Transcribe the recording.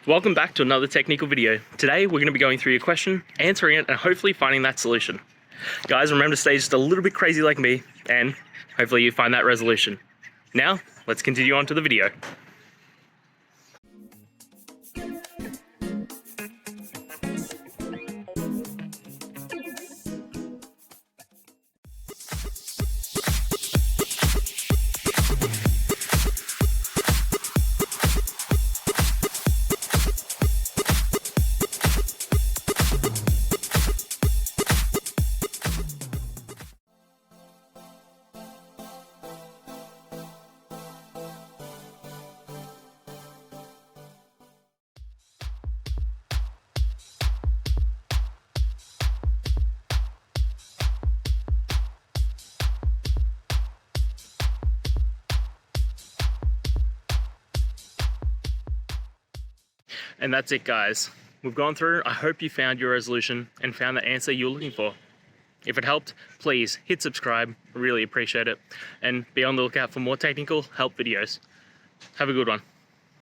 Welcome back to another technical video. Today we're going to be going through your question, answering it, and hopefully finding that solution. Guys, remember to stay just a little bit crazy like me, and hopefully you find that resolution. Now, let's continue on to the video. And that's it, guys. We've gone through. I hope you found your resolution and found the answer you're looking for. If it helped, please hit subscribe. I really appreciate it. And be on the lookout for more technical help videos. Have a good one.